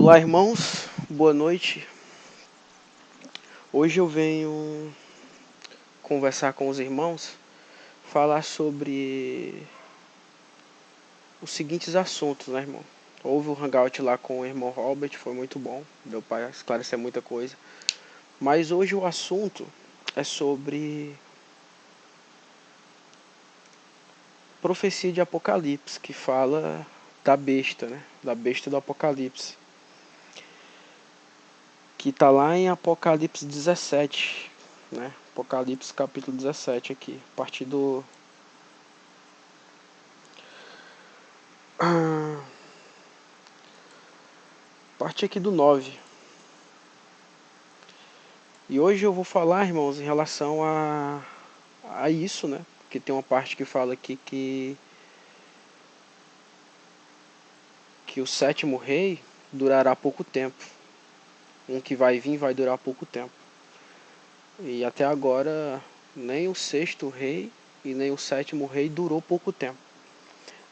Olá, irmãos, boa noite. Hoje eu venho conversar com os irmãos, falar sobre os seguintes assuntos, né, irmão? Houve um hangout lá com o irmão Robert, foi muito bom, deu para esclarecer muita coisa. Mas hoje o assunto é sobre profecia de Apocalipse, que fala da besta, né? Da besta do Apocalipse. Que está lá em Apocalipse 17, né? Apocalipse capítulo 17 aqui, a partir do parte aqui do 9. E hoje eu vou falar, irmãos, em relação a isso, né? Porque tem uma parte que fala aqui que o sétimo rei durará pouco tempo. Um que vai vir vai durar pouco tempo. E até agora nem o sexto rei e nem o sétimo rei durou pouco tempo.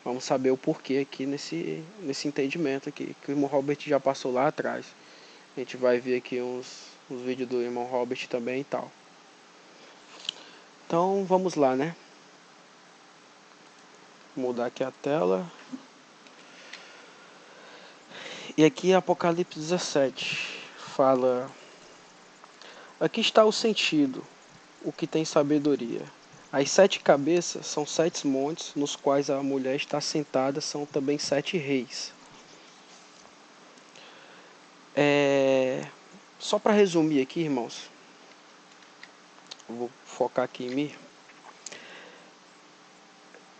Vamos saber o porquê aqui nesse entendimento aqui, que o irmão Robert já passou lá atrás. A gente vai ver aqui uns vídeos do irmão Robert também e tal. Então vamos lá, né? Vou mudar aqui a tela. E aqui Apocalipse 17 fala: aqui está o sentido, o que tem sabedoria. As 7 cabeças são 7 montes, nos quais a mulher está sentada, são também 7 reis. Só para resumir aqui, irmãos, vou focar aqui em mim.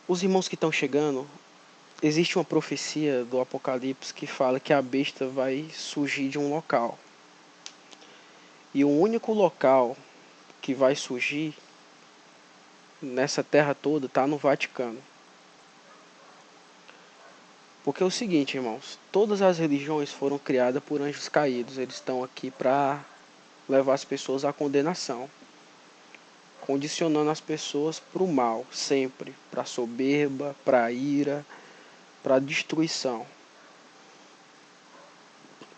Os irmãos que estão chegando, existe uma profecia do Apocalipse que fala que a besta vai surgir de um local. E o único local que vai surgir nessa terra toda está no Vaticano. Porque é o seguinte, irmãos, todas as religiões foram criadas por anjos caídos. Eles estão aqui para levar as pessoas à condenação, condicionando as pessoas para o mal, sempre, para a soberba, para a ira, para a destruição.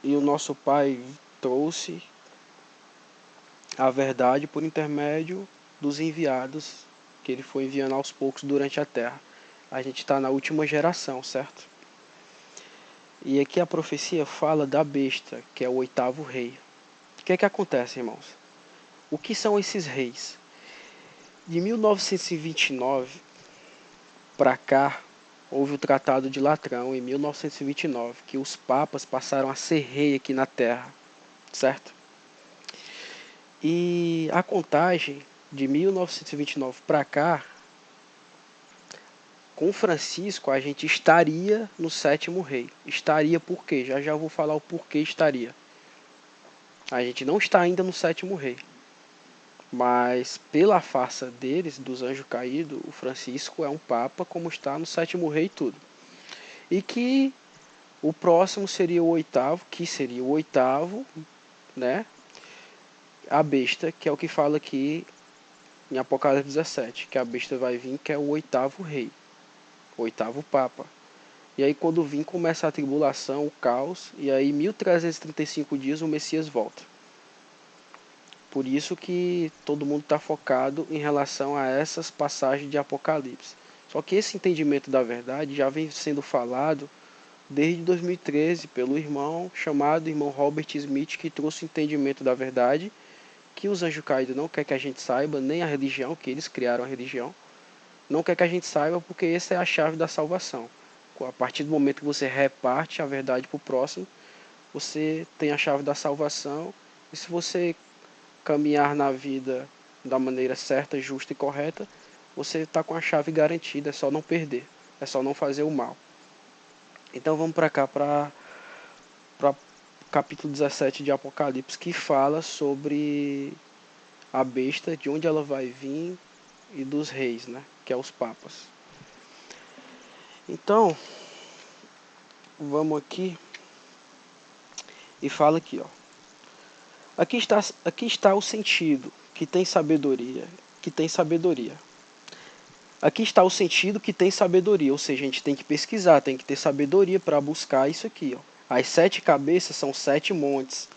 E o nosso Pai trouxe a verdade por intermédio dos enviados que ele foi enviando aos poucos durante a terra. A gente está na última geração, certo? E aqui a profecia fala da besta, que é o 8º rei. O que é que acontece, irmãos? O que são esses reis? De 1929 para cá, houve o Tratado de Latrão, em 1929, que os papas passaram a ser rei aqui na Terra, certo? E a contagem de 1929 para cá, com Francisco, a gente estaria no 7º rei. Estaria por quê? Já vou falar o porquê estaria. A gente não está ainda no 7º rei. Mas pela farsa deles, dos anjos caídos, o Francisco é um papa como está no 7º rei e tudo. E que o próximo seria o 8º, que seria o 8º, né? A besta, que é o que fala aqui em Apocalipse 17, que a besta vai vir, que é o 8º rei, o 8º papa. E aí quando vir começa a tribulação, o caos, e aí 1335 dias o Messias volta. Por isso que todo mundo está focado em relação a essas passagens de Apocalipse. Só que esse entendimento da verdade já vem sendo falado desde 2013 pelo irmão chamado irmão Robert Smith, que trouxe o entendimento da verdade, que os anjos caídos não quer que a gente saiba, nem a religião, que eles criaram a religião, não quer que a gente saiba, porque essa é a chave da salvação. A partir do momento que você reparte a verdade para o próximo, você tem a chave da salvação, e se você caminhar na vida da maneira certa, justa e correta, você está com a chave garantida, é só não perder, é só não fazer o mal. Então vamos para cá, para capítulo 17 de Apocalipse, que fala sobre a besta, de onde ela vai vir e dos reis, né, que é os papas. Então, vamos aqui e fala aqui, ó. Aqui está o sentido, que tem sabedoria, que tem sabedoria. Aqui está o sentido que tem sabedoria, ou seja, a gente tem que pesquisar, tem que ter sabedoria para buscar isso aqui, ó. As 7 cabeças são 7 montes,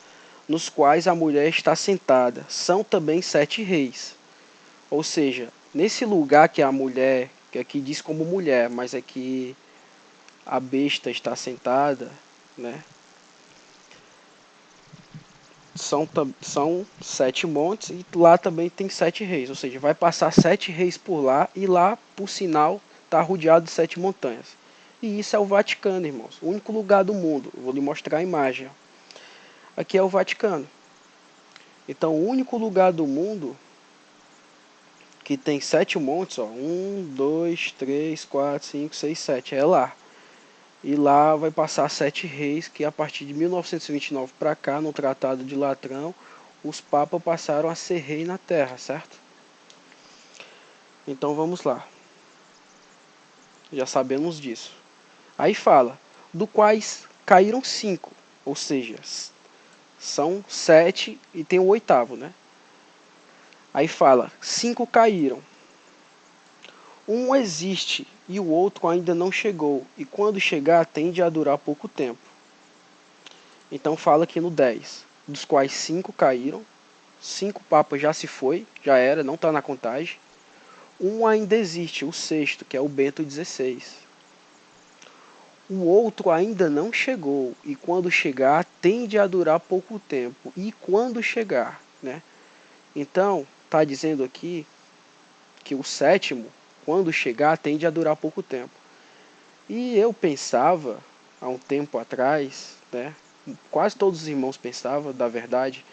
nos quais a mulher está sentada. São também 7 reis. Ou seja, nesse lugar que a mulher, que aqui diz como mulher, mas aqui a besta está sentada, né? São 7 montes e lá também tem 7 reis. Ou seja, vai passar 7 reis por lá e lá, por sinal, está rodeado de 7 montanhas. E isso é o Vaticano, irmãos. O único lugar do mundo. Eu vou lhe mostrar a imagem. Aqui é o Vaticano. Então, o único lugar do mundo que tem 7 montes, ó, 1, 2, 3, 4, 5, 6, 7, é lá. E lá vai passar 7 reis, que a partir de 1929 para cá, no Tratado de Latrão, os papas passaram a ser rei na Terra, certo? Então vamos lá. Já sabemos disso. Aí fala, do quais caíram 5, ou seja, são 7 e tem o 8º, né? Aí fala, 5 caíram. Um existe e o outro ainda não chegou, e quando chegar tende a durar pouco tempo. Então fala aqui no 10, dos quais 5 caíram, 5 papas já se foi, já era, não está na contagem. Um ainda existe, o 6º, que é o Bento XVI. O outro ainda não chegou, e quando chegar tende a durar pouco tempo. E quando chegar, né? Então, está dizendo aqui que o 7º, quando chegar, tende a durar pouco tempo. E eu pensava, há um tempo atrás, né, quase todos os irmãos pensavam, da verdade,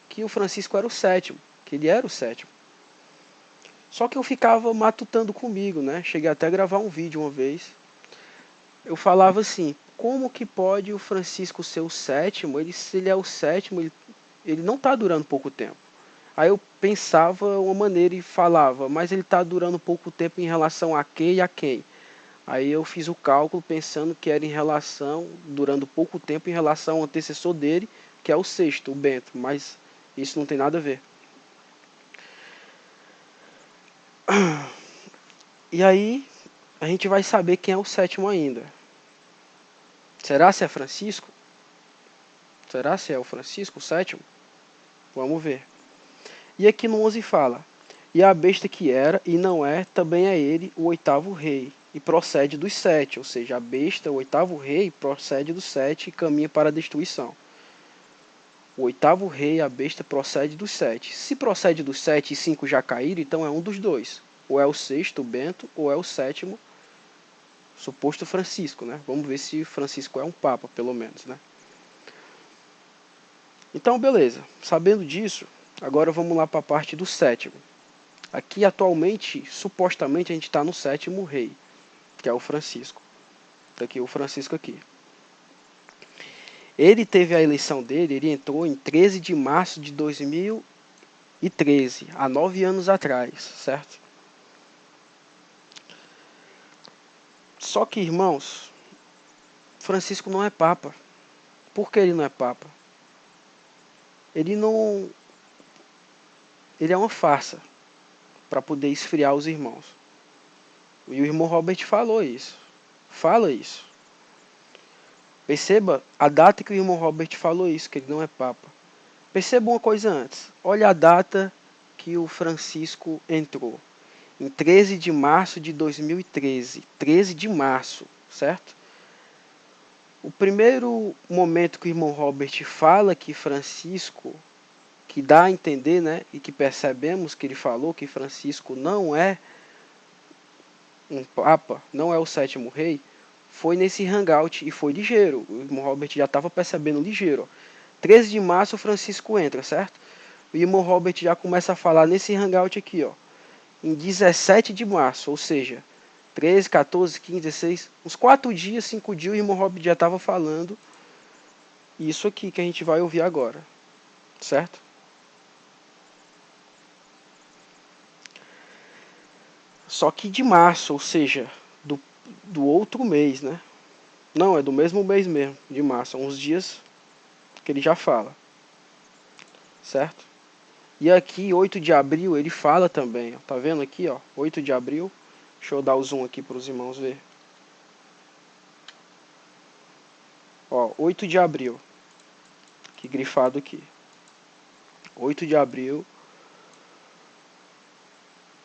que o Francisco era o 7º, que ele era o 7º. Só que eu ficava matutando comigo, né? Cheguei até a gravar um vídeo uma vez. Eu falava assim, como que pode o Francisco ser o 7º? Se ele é o 7º, ele não está durando pouco tempo. Aí eu pensava uma maneira e falava, mas ele está durando pouco tempo em relação a quem e a quem? Aí eu fiz o cálculo pensando que era em relação, durando pouco tempo, em relação ao antecessor dele, que é o 6º, o Bento, mas isso não tem nada a ver. E aí a gente vai saber quem é o 7º ainda. Será se é Francisco? Será se é o Francisco, o 7º? Vamos ver. E aqui no 11 fala, e a besta que era e não é, também é ele, o 8º rei, e procede dos 7, ou seja, a besta, o 8º rei, procede dos 7 e caminha para a destruição. O 8º rei, a besta, procede dos 7. Se procede dos 7 e 5 já caíram, então é um dos dois. Ou é o 6º, o Bento, ou é o 7º, suposto Francisco, né? Vamos ver se Francisco é um papa, pelo menos, né? Então, beleza. Sabendo disso, agora vamos lá para a parte do 7º. Aqui, atualmente, supostamente, a gente está no 7º rei, que é o Francisco. Tá aqui o Francisco aqui. Ele teve a eleição dele, ele entrou em 13 de março de 2013, há 9 anos atrás, certo? Só que, irmãos, Francisco não é papa. Por que ele não é papa? Ele não... Ele é uma farsa para poder esfriar os irmãos. E o irmão Robert falou isso. Fala isso. Perceba a data que o irmão Robert falou isso, que ele não é papa. Perceba uma coisa antes. Olha a data que o Francisco entrou. Em 13 de março de 2013. 13 de março, certo? O primeiro momento que o irmão Robert fala que Francisco, que dá a entender, né, e que percebemos que ele falou que Francisco não é um papa, não é o 7º rei, foi nesse hangout e foi ligeiro. O irmão Robert já estava percebendo ligeiro. 13 de março o Francisco entra, certo? O irmão Robert já começa a falar nesse hangout aqui, ó, em 17 de março, ou seja, 13, 14, 15, 16, uns 4 dias, 5 dias, o irmão Robert já estava falando isso aqui que a gente vai ouvir agora, certo? Só que de março, ou seja, do outro mês, né? Não, é do mesmo mês mesmo, de março, uns dias que ele já fala, certo? E aqui, 8 de abril, ele fala também, ó, tá vendo aqui, ó, 8 de abril, deixa eu dar o zoom aqui para os irmãos ver. Ó, 8 de abril. Que grifado aqui. 8 de abril.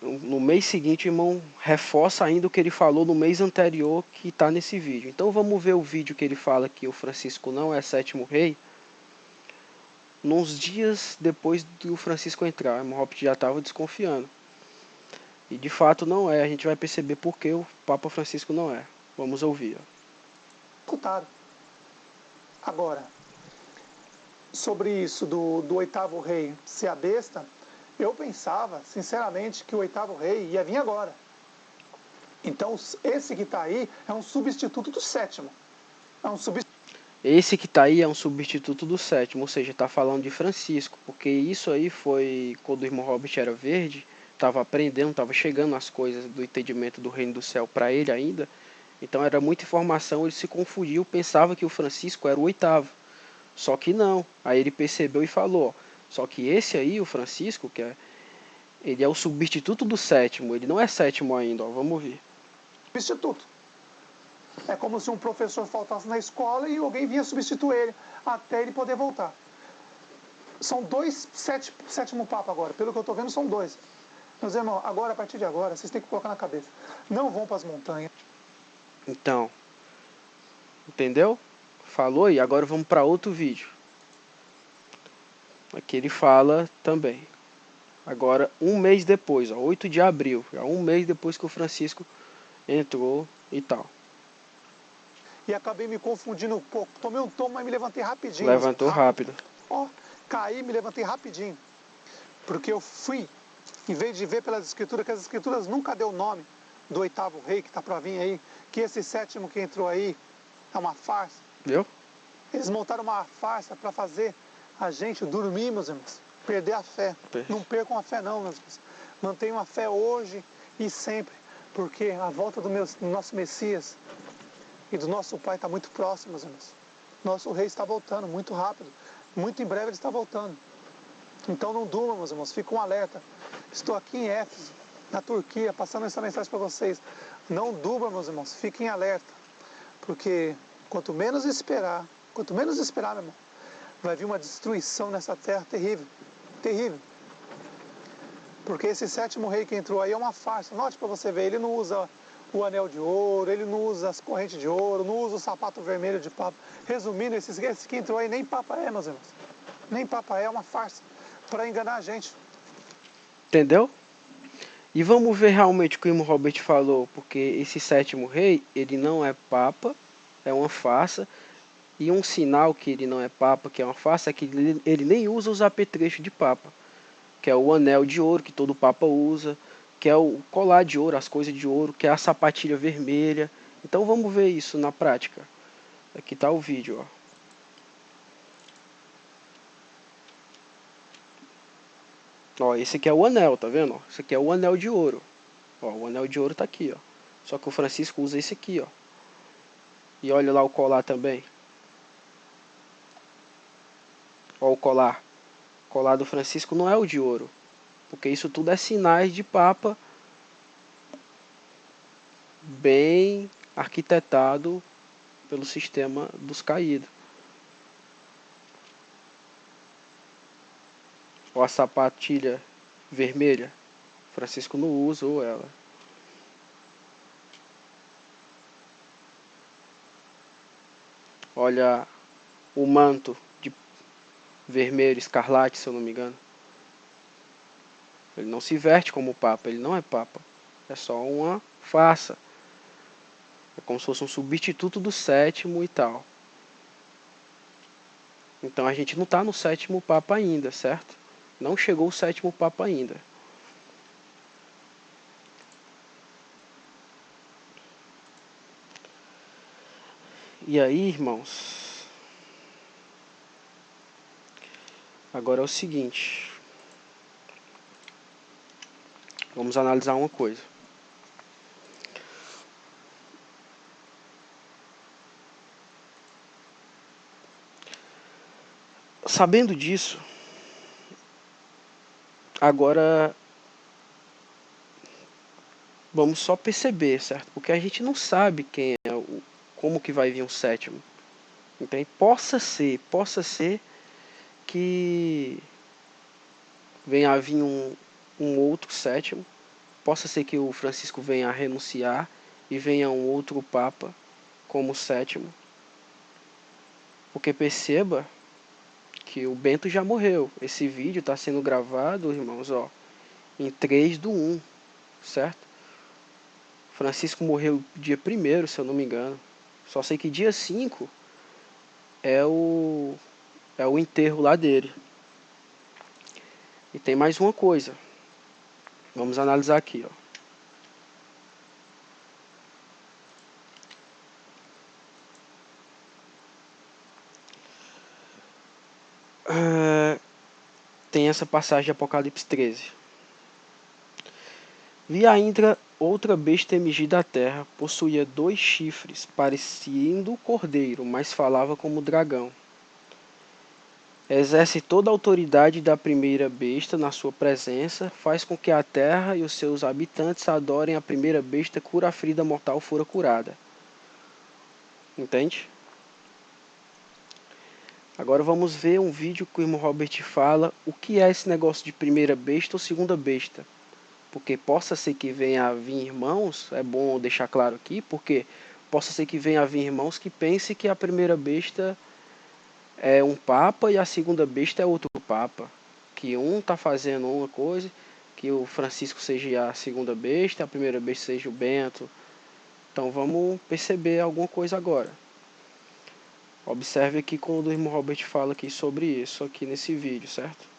No mês seguinte, o irmão reforça ainda o que ele falou no mês anterior, que está nesse vídeo. Então vamos ver o vídeo que ele fala que o Francisco não é sétimo rei. Nos dias depois do Francisco entrar, o irmão Robert já estava desconfiando. E de fato não é. A gente vai perceber por que o Papa Francisco não é. Vamos ouvir. Escutaram. Agora, sobre isso do oitavo rei ser a besta, eu pensava, sinceramente, que o oitavo rei ia vir agora. Então, esse que está aí é um substituto do sétimo. É um substituto. Esse que está aí é um substituto do sétimo, ou seja, está falando de Francisco, porque isso aí foi quando o irmão Robert era verde, estava aprendendo, estava chegando as coisas do entendimento do reino do céu para ele ainda, então era muita informação, ele se confundiu, pensava que o Francisco era o oitavo, só que não, aí ele percebeu e falou, ó, só que esse aí, o Francisco, ele é o substituto do sétimo, ele não é sétimo ainda, ó, vamos ver. Substituto. É como se um professor faltasse na escola e alguém vinha substituir ele até ele poder voltar. São dois sétimo papa agora. Pelo que eu estou vendo, são dois. Meus irmãos, agora, a partir de agora, vocês têm que colocar na cabeça. Não vão para as montanhas. Então, entendeu? Falou e agora vamos para outro vídeo. Aqui ele fala também. Agora, um mês depois, ó, 8 de abril, já um mês depois que o Francisco entrou e tal. E acabei me confundindo um pouco. Tomei um tomo, mas me levantei rapidinho. Levantou rápido. Ó, caí, me levantei rapidinho. Porque eu fui, em vez de ver pelas escrituras, que as escrituras nunca deu o nome do oitavo rei que está para vir aí, que esse sétimo que entrou aí é uma farsa. Viu? Eles montaram uma farsa para fazer a gente dormir, meus irmãos, perder a fé. Não percam a fé não, meus irmãos. Mantenham a fé hoje e sempre, porque a volta do nosso Messias e do nosso Pai está muito próximo, meus irmãos. Nosso rei está voltando muito rápido. Muito em breve ele está voltando. Então não durmam, meus irmãos, fiquem um alerta. Estou aqui em Éfeso, na Turquia, passando essa mensagem para vocês. Não durmam, meus irmãos, fiquem alerta. Porque quanto menos esperar, meu irmão, vai vir uma destruição nessa terra terrível. Terrível. Porque esse sétimo rei que entrou aí é uma farsa. Note para você ver, ele não usa o anel de ouro, ele não usa as correntes de ouro, não usa o sapato vermelho de papa. Resumindo, esse que entrou aí nem papa é, meus irmãos. Nem papa é uma farsa para enganar a gente. Entendeu? E vamos ver realmente o que o irmão Robert falou, porque esse sétimo rei, ele não é papa, é uma farsa, e um sinal que ele não é papa, que é uma farsa, é que ele nem usa os apetrechos de papa, que é o anel de ouro que todo papa usa, que é o colar de ouro, as coisas de ouro, que é a sapatilha vermelha. Então vamos ver isso na prática. Aqui está o vídeo, ó. Ó, esse aqui é o anel, tá vendo? Esse aqui é o anel de ouro. Ó, o anel de ouro tá aqui, ó. Só que o Francisco usa esse aqui, ó. E olha lá o colar também. Ó o colar. O colar do Francisco não é o de ouro. Porque isso tudo é sinais de papa bem arquitetado pelo sistema dos caídos. Ó a sapatilha vermelha. Francisco não usou ela. Olha o manto de vermelho, escarlate, se eu não me engano. Ele não se veste como papa, ele não é papa. É só uma farsa. É como se fosse um substituto do sétimo e tal. Então a gente não está no sétimo papa ainda, certo? Não chegou o sétimo papa ainda. E aí, irmãos, agora é o seguinte. Vamos analisar uma coisa. Sabendo disso, agora vamos só perceber, certo? Porque a gente não sabe quem é como que vai vir o sétimo. Entende? Possa ser que venha a vir um outro sétimo, possa ser que o Francisco venha a renunciar e venha um outro Papa como sétimo, porque perceba que o Bento já morreu. Esse vídeo está sendo gravado, irmãos, ó, em 3/1, certo? Francisco morreu dia 1º, se eu não me engano. Só sei que dia 5 é o enterro lá dele. E tem mais uma coisa. Vamos analisar aqui, ó. Tem essa passagem de Apocalipse 13. Vi ainda outra besta emergir da terra, possuía 2 chifres, parecendo cordeiro, mas falava como dragão. Exerce toda a autoridade da primeira besta na sua presença, faz com que a terra e os seus habitantes adorem a primeira besta cura a ferida mortal fora curada. Entende? Agora vamos ver um vídeo que o irmão Robert fala o que é esse negócio de primeira besta ou segunda besta. Porque possa ser que venha a vir irmãos, é bom deixar claro aqui, porque possa ser que venha a vir irmãos que pensem que a primeira besta é um papa e a segunda besta é outro papa. Que um está fazendo uma coisa, que o Francisco seja a segunda besta, a primeira besta seja o Bento. Então vamos perceber alguma coisa agora. Observe aqui quando o irmão Robert fala aqui sobre isso, aqui nesse vídeo, certo?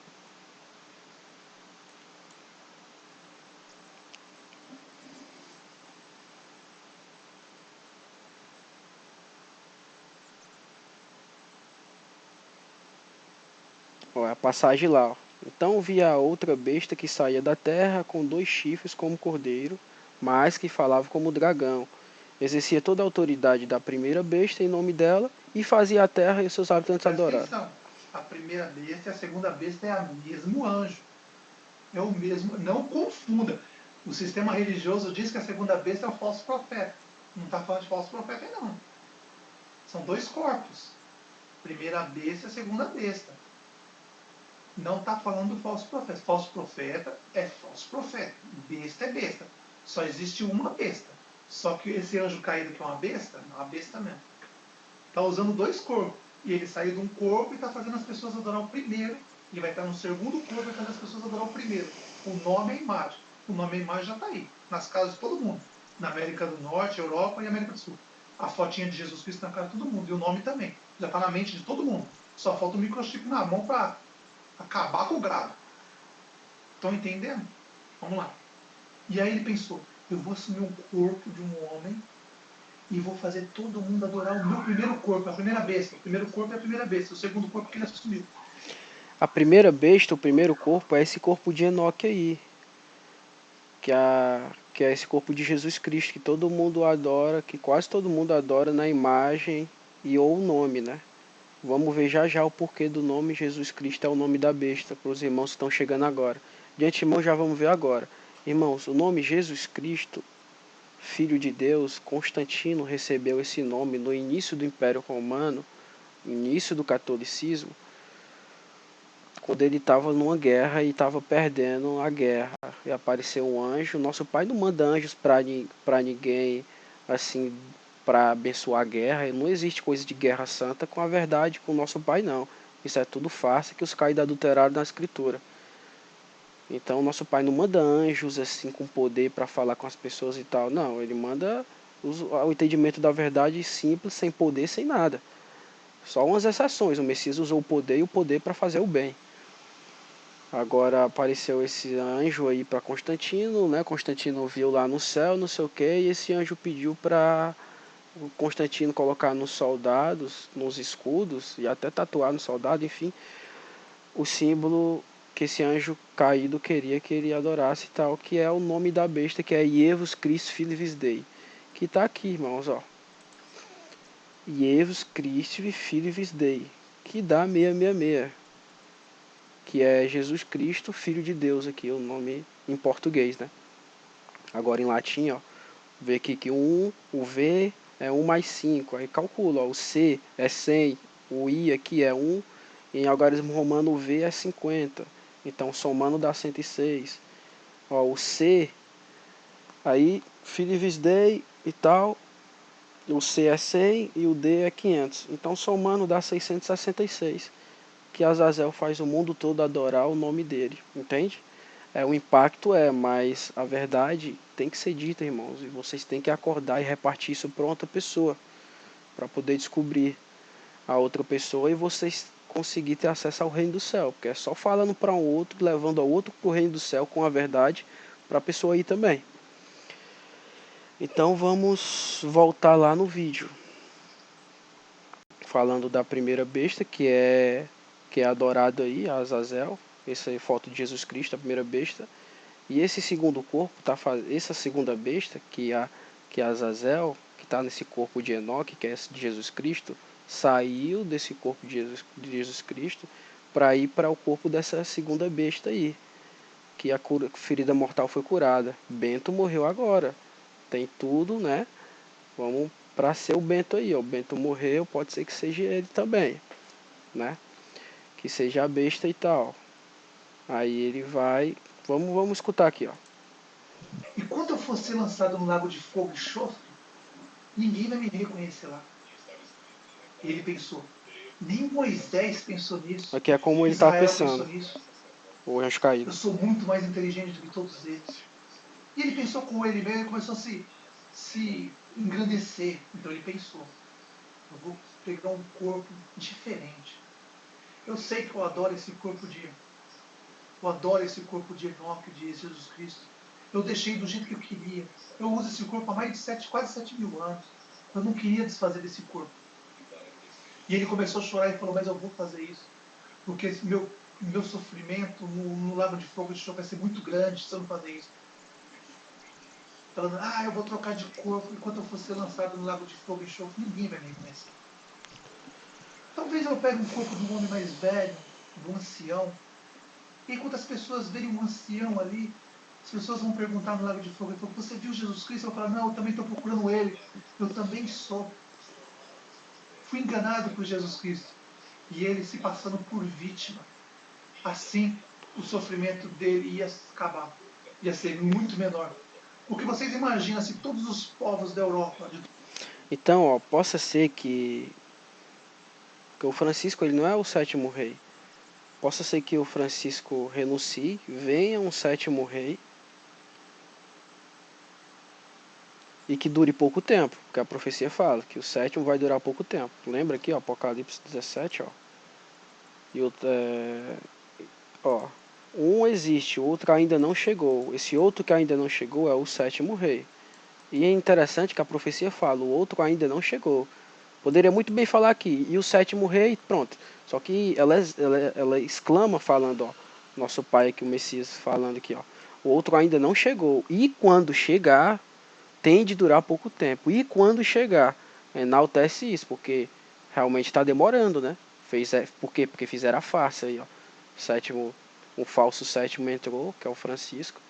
Ó, a passagem lá, ó. Então vi a outra besta que saía da terra com 2 chifres como cordeiro, mas que falava como dragão. Exercia toda a autoridade da primeira besta em nome dela e fazia a terra e os seus habitantes adorar. Atenção, a primeira besta e a segunda besta é o mesmo anjo. É o mesmo, não confunda. O sistema religioso diz que a segunda besta é o falso profeta. Não está falando de falso profeta, não. São 2 corpos. Primeira besta e a segunda besta. Não está falando do falso profeta. Falso profeta é falso profeta. Besta é besta. Só existe uma besta. Só que esse anjo caído que é uma besta, não é uma besta mesmo. Está usando 2 corpos. E ele saiu de um corpo e está fazendo as pessoas adorar o primeiro. Ele vai estar no segundo corpo e vai fazer as pessoas adorar o primeiro. O nome é a imagem. O nome é a imagem já está aí. Nas casas de todo mundo. Na América do Norte, Europa e América do Sul. A fotinha de Jesus Cristo na casa de todo mundo. E o nome também. Já está na mente de todo mundo. Só falta o microchip na mão para acabar com o grado. Estão entendendo? Vamos lá. E aí ele pensou, eu vou assumir um corpo de um homem e vou fazer todo mundo adorar o meu primeiro corpo, a primeira besta. O primeiro corpo é a primeira besta, o segundo corpo que ele assumiu. A primeira besta, o primeiro corpo, é esse corpo de Enoque aí. Que é esse corpo de Jesus Cristo, que todo mundo adora, que quase todo mundo adora na imagem e ou o nome, né? Vamos ver já já o porquê do nome Jesus Cristo é o nome da besta, para os irmãos que estão chegando agora. De antemão já vamos ver agora. Irmãos, o nome Jesus Cristo, Filho de Deus, Constantino recebeu esse nome no início do Império Romano, início do catolicismo, quando ele estava numa guerra e estava perdendo a guerra. E apareceu um anjo. Nosso pai não manda anjos para ninguém, assim, para abençoar a guerra. Não existe coisa de guerra santa com a verdade, com o nosso pai não. Isso é tudo farsa que os caídos adulteraram na escritura. Então nosso pai não manda anjos assim com poder para falar com as pessoas e tal. Não, ele manda o entendimento da verdade simples, sem poder, sem nada. Só umas exceções. O Messias usou o poder e o poder para fazer o bem. Agora apareceu esse anjo aí para Constantino, né? Constantino viu lá no céu, não sei o que, e esse anjo pediu para o Constantino colocar nos soldados, nos escudos, e até tatuar no soldado, enfim, o símbolo que esse anjo caído queria que ele adorasse e tal, que é o nome da besta, que é Ievus Christi Filius Dei, que está aqui, irmãos, ó. Ievus Christi Filius Dei, que dá 666. Que é Jesus Cristo, Filho de Deus, aqui o nome em português, né? Agora em latim, ó, vê aqui que o V é 1 mais 5. Aí calcula, ó, o C é 100, o I aqui é 1, e em algarismo romano o V é 50. Então somando dá 106. Ó, o C, aí Philips Day e tal, o C é 100 e o D é 500. Então somando dá 666. Que Azazel faz o mundo todo adorar o nome dele, entende? O impacto mas a verdade tem que ser dita, irmãos, e vocês têm que acordar e repartir isso para outra pessoa, para poder descobrir a outra pessoa e vocês conseguir ter acesso ao reino do céu, porque é só falando para um outro, levando ao outro para o reino do céu com a verdade, para a pessoa ir também. Então vamos voltar lá no vídeo, falando da primeira besta, que é adorado aí, a Azazel. Essa é a foto de Jesus Cristo, a primeira besta. E esse segundo corpo, essa segunda besta, que é Azazel, que está nesse corpo de Enoque, que é esse de Jesus Cristo, saiu desse corpo de Jesus Cristo para ir para o corpo dessa segunda besta aí, que a ferida mortal foi curada. Bento morreu agora. Tem tudo, né? Vamos para ser o Bento aí, ó. O Bento morreu, pode ser que seja ele também, né? Que seja a besta e tal. Aí ele vai... Vamos escutar aqui, ó. E quando eu for ser lançado no lago de fogo e enxofre, ninguém vai me reconhecer lá. E ele pensou. Nem Moisés pensou nisso. Aqui é como ele estava Israel pensou pensando, nisso. o anjo caído. Eu sou muito mais inteligente do que todos eles. E ele pensou com ele mesmo e começou a se engrandecer. Então ele pensou, eu vou pegar um corpo diferente. Eu sei que eu adoro esse corpo de Enoque, de Jesus Cristo. Eu deixei do jeito que eu queria. Eu uso esse corpo há mais de quase 7.000 anos. Eu não queria desfazer desse corpo. E ele começou a chorar e falou, mas eu vou fazer isso. Porque meu sofrimento no lago de fogo de enxofre vai ser muito grande se eu não fazer isso. Falando, eu vou trocar de corpo enquanto eu for ser lançado no lago de fogo e enxofre, ninguém vai me reconhecer. Talvez eu pegue um corpo de um homem mais velho, de um ancião, e enquanto as pessoas verem um ancião ali, as pessoas vão perguntar no lago de fogo, você viu Jesus Cristo? Eu vou falar, não, eu também estou procurando ele, eu também sou. Fui enganado por Jesus Cristo. E ele se passando por vítima. Assim, o sofrimento dele ia acabar, ia ser muito menor. O que vocês imaginam se todos os povos da Europa... Então, ó, possa ser que o Francisco ele não é o sétimo rei. Possa ser que o Francisco renuncie, venha um sétimo rei e que dure pouco tempo, porque a profecia fala que o sétimo vai durar pouco tempo. Lembra aqui, ó, Apocalipse 17, ó. E outro, ó, um existe, o outro ainda não chegou. Esse outro que ainda não chegou é o sétimo rei. E é interessante que a profecia fala, o outro ainda não chegou. Poderia muito bem falar aqui, e o sétimo rei, pronto. Só que ela exclama falando, ó, nosso pai aqui, o Messias, falando aqui, ó, o outro ainda não chegou. E quando chegar, tem de durar pouco tempo. E quando chegar, enaltece isso, porque realmente está demorando, né? Por quê? Porque fizeram a farsa aí, ó. Um falso sétimo entrou, que é o Francisco.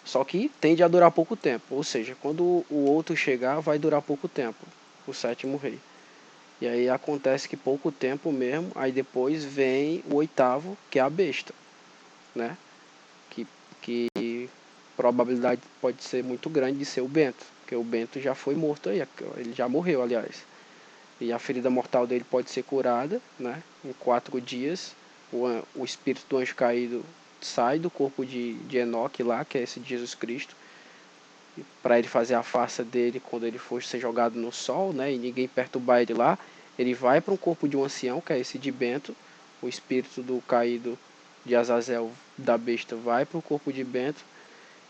Só que tende a durar pouco tempo. Ou seja, quando o outro chegar, vai durar pouco tempo. O sétimo rei. E aí acontece que pouco tempo mesmo, aí depois vem o oitavo, que é a besta, né? Que probabilidade pode ser muito grande de ser o Bento, porque o Bento já foi morto aí, ele já morreu, aliás. E a ferida mortal dele pode ser curada, né? Em 4 dias, o espírito do anjo caído sai do corpo de Enoque lá, que é esse de Jesus Cristo, para ele fazer a farsa dele quando ele for ser jogado no sol, né, e ninguém perturbar ele lá. Ele vai para um corpo de um ancião, que é esse de Bento, o espírito do caído de Azazel, da besta, vai para o corpo de Bento,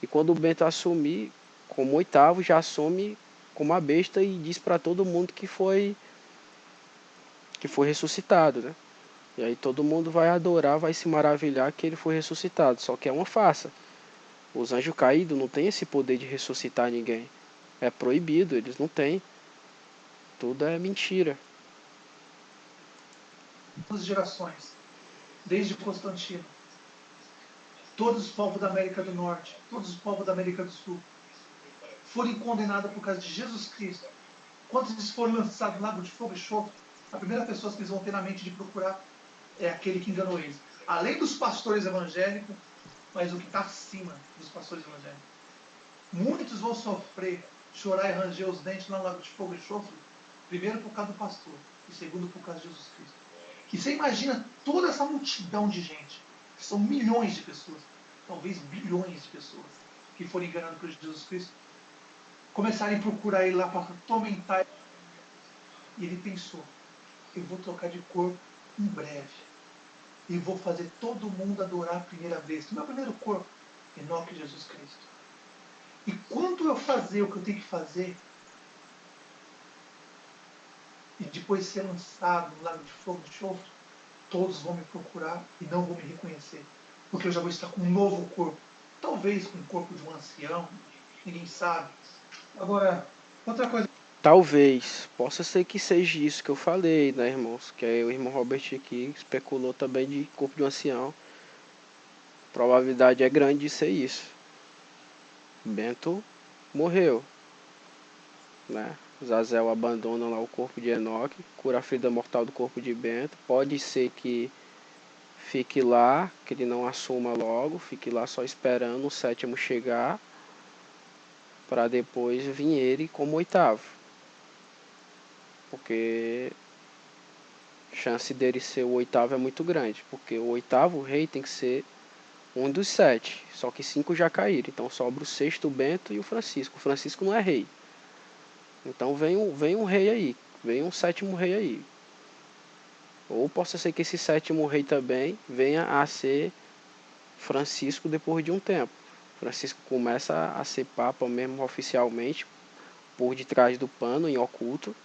e quando o Bento assumir como oitavo, já assume como a besta e diz para todo mundo que foi ressuscitado, né? E aí todo mundo vai adorar, vai se maravilhar que ele foi ressuscitado, só que é uma farsa. Os anjos caídos não têm esse poder de ressuscitar ninguém. É proibido, eles não têm. Tudo é mentira. As gerações, desde Constantino, todos os povos da América do Norte, todos os povos da América do Sul, foram condenados por causa de Jesus Cristo. quando eles forem lançados no lago de fogo e enxofre, a primeira pessoa que eles vão ter na mente de procurar é aquele que enganou eles. Além dos pastores evangélicos, mas o que está acima dos pastores evangélicos. Muitos vão sofrer, chorar e ranger os dentes lá no lago de fogo e enxofre, primeiro por causa do pastor, e segundo por causa de Jesus Cristo. E você imagina toda essa multidão de gente, que são milhões de pessoas, talvez bilhões de pessoas, que foram enganadas por Jesus Cristo, começarem a procurar ele lá para atormentar. E ele pensou, eu vou trocar de corpo em breve. E vou fazer todo mundo adorar a primeira vez. O meu primeiro corpo, Enoque Jesus Cristo. E quando eu fazer o que eu tenho que fazer, e depois ser lançado no lago de fogo de enxofre, todos vão me procurar e não vão me reconhecer. Porque eu já vou estar com um novo corpo. Talvez com o corpo de um ancião, ninguém sabe. Agora, outra coisa. Talvez, possa ser que seja isso que eu falei, né, irmãos? Que aí o irmão Robert aqui especulou também de corpo de um ancião. Probabilidade é grande de ser isso. Bento morreu, né? Zazel abandona lá o corpo de Enoque, cura a ferida mortal do corpo de Bento. Pode ser que fique lá, que ele não assuma logo, fique lá só esperando o sétimo chegar, para depois vir ele como oitavo. Porque a chance dele ser o oitavo é muito grande, porque o oitavo rei tem que ser um dos 7, só que 5 já caíram, então sobra o sexto, o Bento e o Francisco. O Francisco não é rei, então vem um rei aí, vem um sétimo rei aí. Ou possa ser que esse sétimo rei também venha a ser Francisco depois de um tempo. Francisco começa a ser papa mesmo oficialmente, por detrás do pano, em oculto.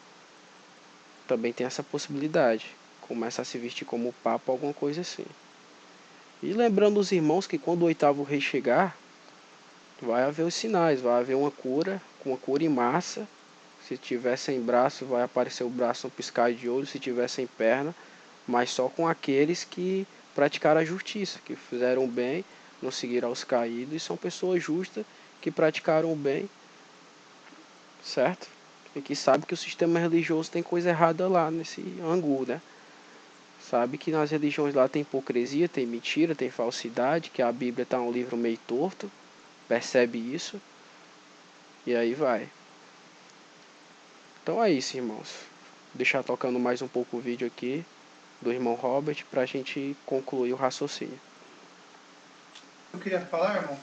Também tem essa possibilidade. Começa a se vestir como papa, alguma coisa assim. E lembrando os irmãos que quando o oitavo rei chegar, vai haver os sinais, vai haver uma cura em massa. Se tiver sem braço, vai aparecer o braço um piscar de olho, se tiver sem perna, mas só com aqueles que praticaram a justiça, que fizeram o bem, não seguiram aos caídos, e são pessoas justas que praticaram o bem, certo? E que sabe que o sistema religioso tem coisa errada lá nesse ângulo, né? Sabe que nas religiões lá tem hipocrisia, tem mentira, tem falsidade, que a Bíblia está um livro meio torto, percebe isso, e aí vai. Então é isso, irmãos. Vou deixar tocando mais um pouco o vídeo aqui do irmão Robert para a gente concluir o raciocínio. Eu queria falar, irmão,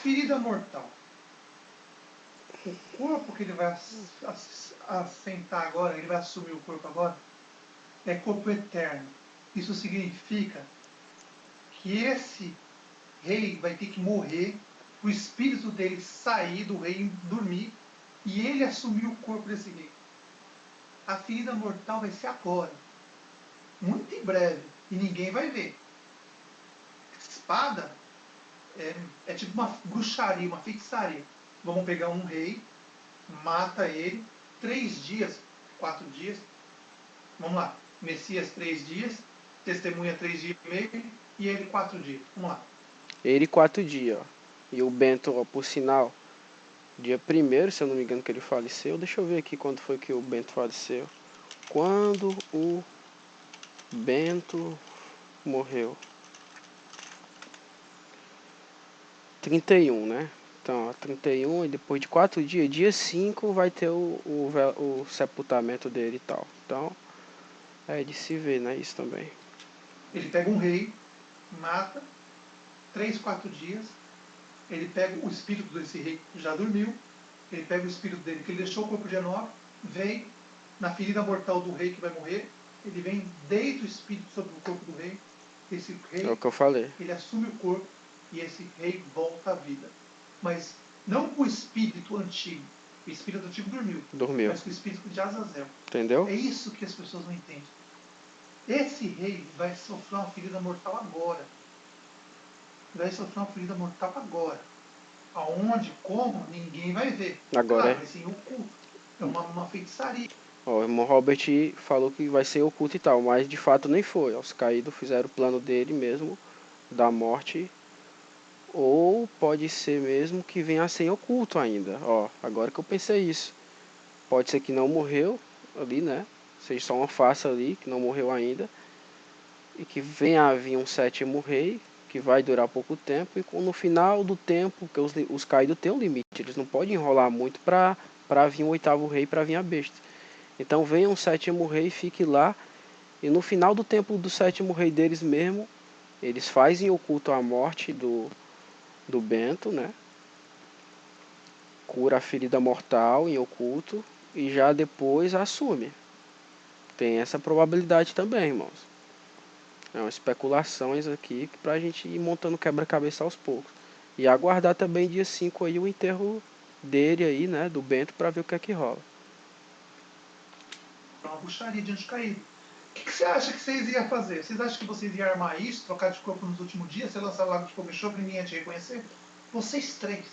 ferida mortal. O corpo que ele vai assentar agora, ele vai assumir o corpo agora, é corpo eterno. Isso significa que esse rei vai ter que morrer, o espírito dele sair do rei e dormir, e ele assumir o corpo desse rei. A ferida mortal vai ser agora, muito em breve, e ninguém vai ver. Espada é tipo uma bruxaria, uma feitiçaria. Vamos pegar um rei, mata ele, 3 dias, 4 dias, vamos lá, Messias 3 dias, testemunha 3 dias e meio, e ele 4 dias, vamos lá. Ele 4 dias, ó. E o Bento, ó, por sinal, dia 1º, se eu não me engano, que ele faleceu. Deixa eu ver aqui quando foi que o Bento faleceu. Quando o Bento morreu? 31, né? Então, ó, 31 e depois de 4 dias, dia 5 vai ter o sepultamento dele e tal. Então, é de se ver, né? Isso também. Ele pega um rei, mata, 3, 4 dias, ele pega o espírito desse rei que já dormiu, ele pega o espírito dele, que ele deixou o corpo de Enoque, vem na ferida mortal do rei que vai morrer, ele vem, deita o espírito sobre o corpo do rei, esse É o rei, que eu falei. ele assume o corpo e esse rei volta à vida. Mas não com o espírito antigo, o espírito antigo dormiu, Dormiu. mas com o espírito de Azazel. Entendeu? É isso que as pessoas não entendem. Esse rei vai sofrer uma ferida mortal agora. Vai sofrer uma ferida mortal agora. Aonde, como, ninguém vai ver. Agora Claro, é. vai ser oculto. É uma feitiçaria. Ó, o irmão Robert falou que vai ser oculto e tal, mas de fato nem foi. Ó, os caídos fizeram o plano dele mesmo, da morte. Ou pode ser mesmo que venha a ser oculto ainda. Ó, agora que eu pensei isso. pode ser que não morreu ali, né? Seja só uma face ali, que não morreu ainda. E que venha a vir um sétimo rei, que vai durar pouco tempo. E no final do tempo, porque os caídos têm um limite. Eles não podem enrolar muito para vir um oitavo rei, para vir a besta. Então venha um sétimo rei, fique lá. E no final do tempo do sétimo rei deles mesmo, eles fazem o culto à morte do Bento, né? Cura a ferida mortal em oculto e já depois assume. Tem essa probabilidade também, irmãos. É uma especulações aqui pra gente ir montando quebra-cabeça aos poucos. E aguardar também dia 5 aí o enterro dele aí, né, do Bento, pra ver o que é que rola. Uma bucharia de anjo caído. O que você acha que vocês iam fazer? Vocês acham que vocês iam armar isso, trocar de corpo nos últimos dias, você lançar o lago de fogo e enxofre e ninguém ia te reconhecer? Vocês três.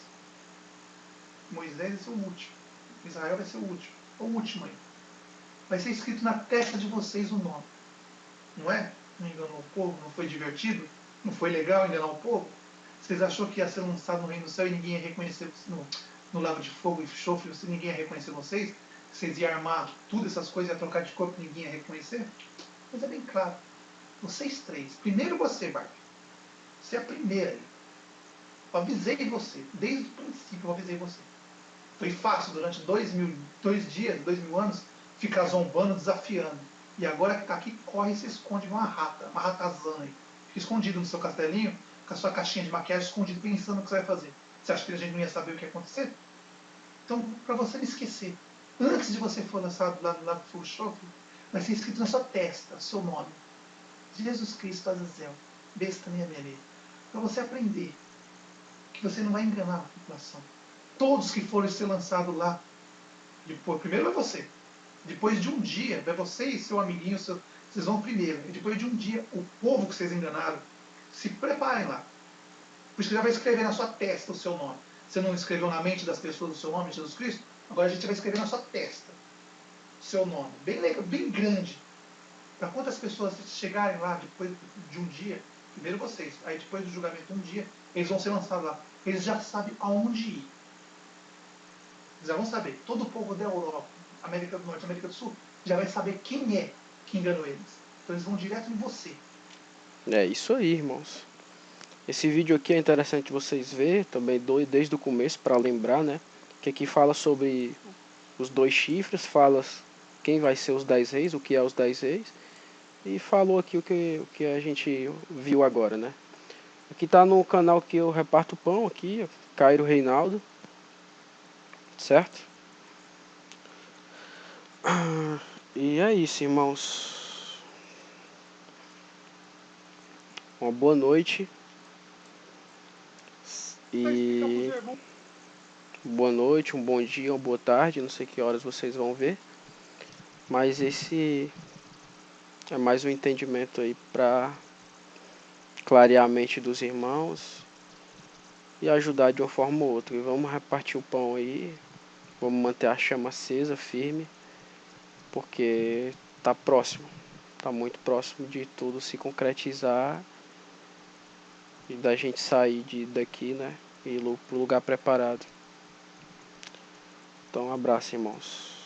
Moisés vai ser o último. Israel vai ser o último. O último aí. Vai ser escrito na testa de vocês o nome. Não é? Não enganou o povo? Não foi divertido? Não foi legal enganar o povo? Vocês achou que ia ser lançado no reino do céu e ninguém ia reconhecer no lago de fogo e enxofre, ninguém ia reconhecer vocês? Vocês iam armar tudo essas coisas, ia trocar de corpo e ninguém ia reconhecer? Mas é bem claro. Vocês três. Primeiro você, Bart. Você é a primeira aí. Eu avisei você. Desde o princípio eu avisei você. Foi fácil durante 2.000 anos, ficar zombando, desafiando. E agora que está aqui, corre e se esconde uma ratazana aí. Fica escondido no seu castelinho, com a sua caixinha de maquiagem, escondido, pensando o que você vai fazer. Você acha que a gente não ia saber o que ia acontecer? Então, para você não esquecer, antes de você for lançado lá no Full Show, vai ser escrito na sua testa, seu nome. Jesus Cristo Azazel, besta minha beleza. Para você aprender que você não vai enganar a população. Todos que forem ser lançados lá, depois, primeiro é você. Depois de um dia, vai você e seu amiguinho, vocês vão primeiro. E depois de um dia, o povo que vocês enganaram, se preparem lá. Por isso que já vai escrever na sua testa o seu nome. Você não escreveu na mente das pessoas o seu nome, Jesus Cristo? Agora a gente vai escrever na sua testa o seu nome. Bem legal, bem grande. Para quantas pessoas chegarem lá depois de um dia, primeiro vocês, aí depois do julgamento um dia, eles vão ser lançados lá. Eles já sabem aonde ir. Eles já vão saber. Todo o povo da Europa, América do Norte, América do Sul, já vai saber quem é que enganou eles. Então eles vão direto em você. É isso aí, irmãos. Esse vídeo aqui é interessante vocês verem também desde o começo para lembrar, né? Que aqui fala sobre os 2 chifres, fala quem vai ser os 10 reis, o que é os 10 reis. E falou aqui o que a gente viu agora, né? Aqui tá no canal que eu reparto pão aqui, Cairo Reinaldo. Certo? E é isso, irmãos. Uma boa noite. E boa noite, um bom dia, uma boa tarde. Não sei que horas vocês vão ver. Mas esse é mais um entendimento aí para clarear a mente dos irmãos e ajudar de uma forma ou outra. E vamos repartir o pão aí. Vamos manter a chama acesa, firme. Porque tá próximo. Tá muito próximo de tudo se concretizar. E da gente sair daqui, né? E ir pro lugar preparado. Então, um abraço, irmãos.